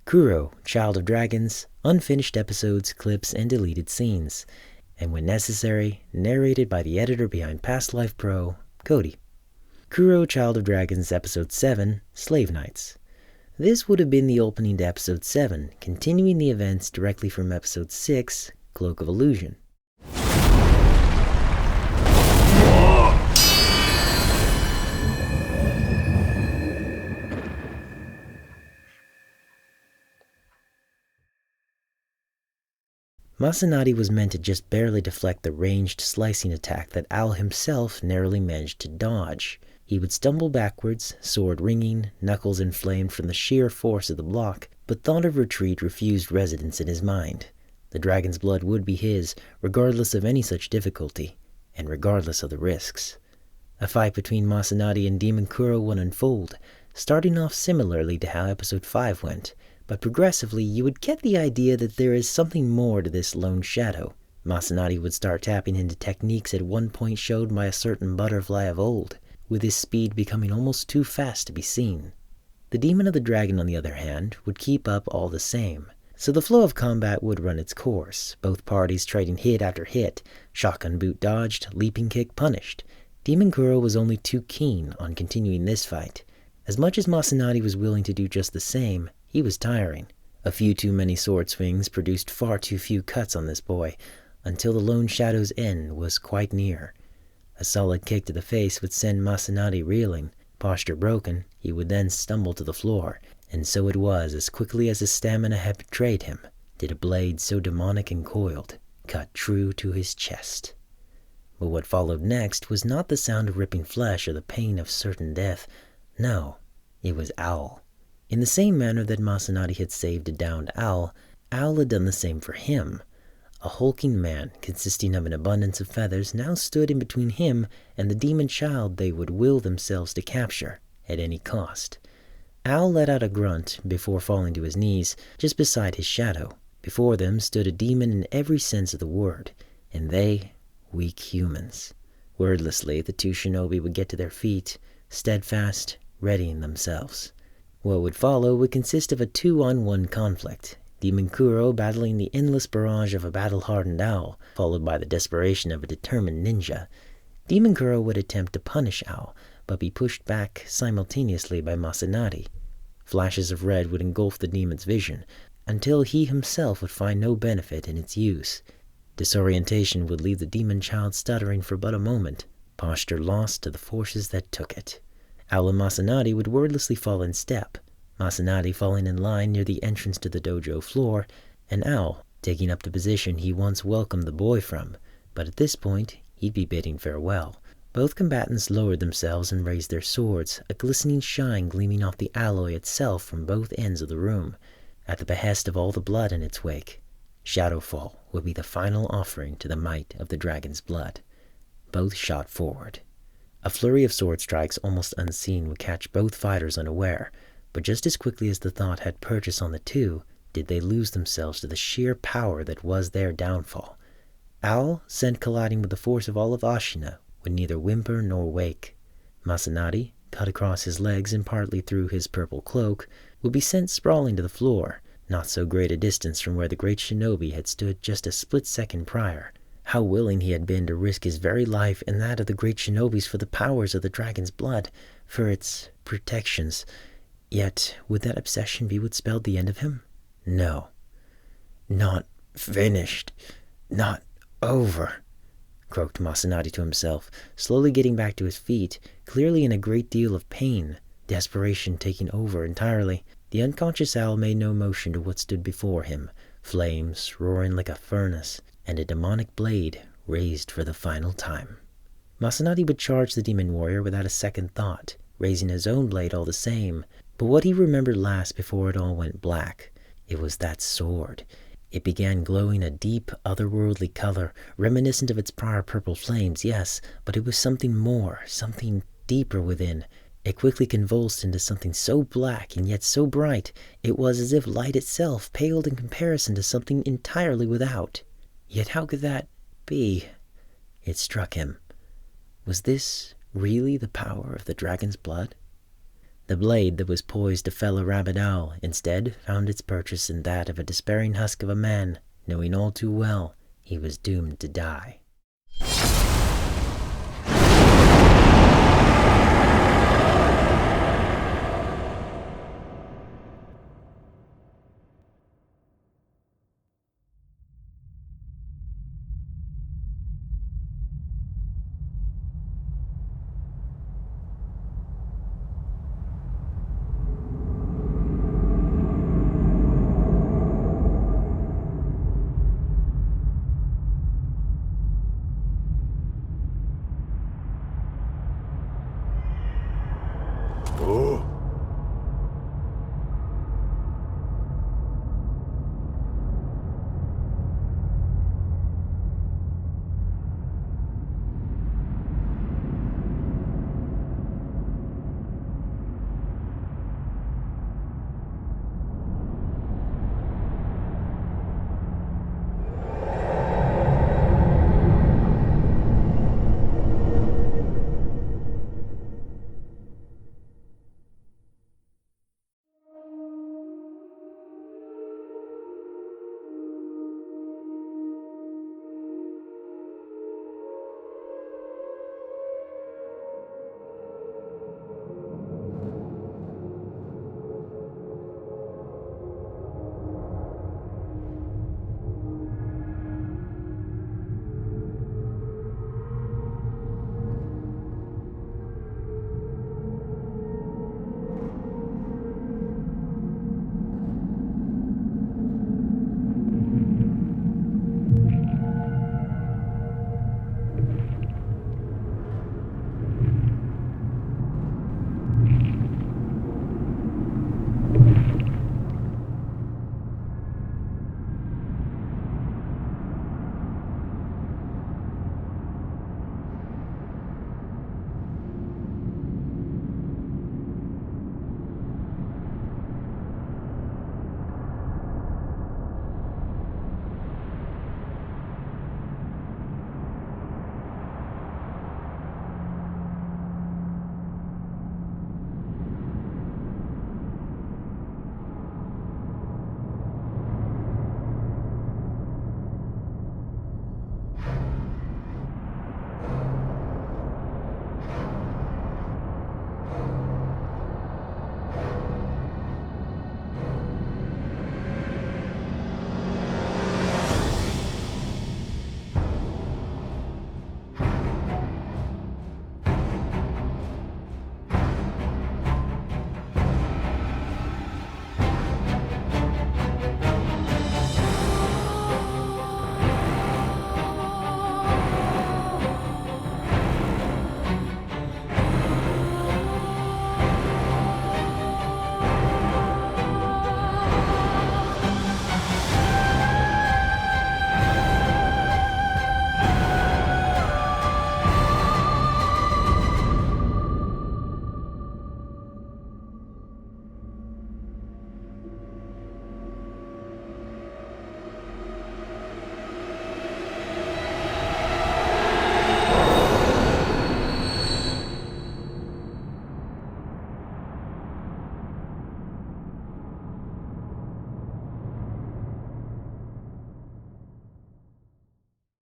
Kuro, Child of Dragons, unfinished episodes, clips, and deleted scenes, and when necessary, narrated by the editor behind Past Life Pro, Cody. Kuro, Child of Dragons, Episode 7, Slave Nights. This would have been the opening to Episode 7, continuing the events directly from Episode 6, Cloak of Illusion. Masanadi was meant to just barely deflect the ranged slicing attack that Al himself narrowly managed to dodge. He would stumble backwards, sword ringing, knuckles inflamed from the sheer force of the block, but thought of retreat refused residence in his mind. The dragon's blood would be his, regardless of any such difficulty, and regardless of the risks. A fight between Masanadi and Demon Kuro would unfold, starting off similarly to how Episode 5 went, but progressively you would get the idea that there is something more to this lone shadow. Masanadi would start tapping into techniques at one point showed by a certain butterfly of old, with his speed becoming almost too fast to be seen. The Demon of the Dragon, on the other hand, would keep up all the same, so the flow of combat would run its course, both parties trading hit after hit, shotgun boot dodged, leaping kick punished. Demon Kuro was only too keen on continuing this fight. As much as Masanadi was willing to do just the same, he was tiring. A few too many sword swings produced far too few cuts on this boy, until the lone shadow's end was quite near. A solid kick to the face would send Masanadi reeling. Posture broken, he would then stumble to the floor, and so it was, as quickly as his stamina had betrayed him, did a blade so demonic and coiled cut true to his chest. But what followed next was not the sound of ripping flesh or the pain of certain death. No, it was Owl. In the same manner that Masanadi had saved a downed owl, Owl had done the same for him. A hulking man, consisting of an abundance of feathers, now stood in between him and the demon child they would will themselves to capture, at any cost. Owl let out a grunt before falling to his knees, just beside his shadow. Before them stood a demon in every sense of the word, and they, weak humans. Wordlessly, the two shinobi would get to their feet, steadfast, readying themselves. What would follow would consist of a 2-on-1 conflict, Demon Kuro battling the endless barrage of a battle-hardened owl, followed by the desperation of a determined ninja. Demon Kuro would attempt to punish Owl, but be pushed back simultaneously by Masanadi. Flashes of red would engulf the demon's vision, until he himself would find no benefit in its use. Disorientation would leave the demon child stuttering for but a moment, posture lost to the forces that took it. Owl and Masanadi would wordlessly fall in step, Masanadi falling in line near the entrance to the dojo floor, and Owl taking up the position he once welcomed the boy from, but at this point he'd be bidding farewell. Both combatants lowered themselves and raised their swords, a glistening shine gleaming off the alloy itself from both ends of the room, at the behest of all the blood in its wake. Shadowfall would be the final offering to the might of the dragon's blood. Both shot forward. A flurry of sword strikes almost unseen would catch both fighters unaware, but just as quickly as the thought had purchase on the two, did they lose themselves to the sheer power that was their downfall. Owl, sent colliding with the force of all of Ashina, would neither whimper nor wake. Masanadi, cut across his legs and partly through his purple cloak, would be sent sprawling to the floor, not so great a distance from where the great shinobi had stood just a split second prior. How willing he had been to risk his very life and that of the great shinobis for the powers of the dragon's blood, for its protections. Yet, would that obsession be what spelled the end of him? No. Not finished. Not over, croaked Masanadi to himself, slowly getting back to his feet, clearly in a great deal of pain, desperation taking over entirely. The unconscious owl made no motion to what stood before him, flames roaring like a furnace, and a demonic blade raised for the final time. Masanadi would charge the demon warrior without a second thought, raising his own blade all the same, but what he remembered last before it all went black, it was that sword. It began glowing a deep, otherworldly color, reminiscent of its prior purple flames, yes, but it was something more, something deeper within. It quickly convulsed into something so black and yet so bright, it was as if light itself paled in comparison to something entirely without. Yet how could that be? It struck him. Was this really the power of the dragon's blood? The blade that was poised to fell a rabid owl instead found its purchase in that of a despairing husk of a man, knowing all too well he was doomed to die.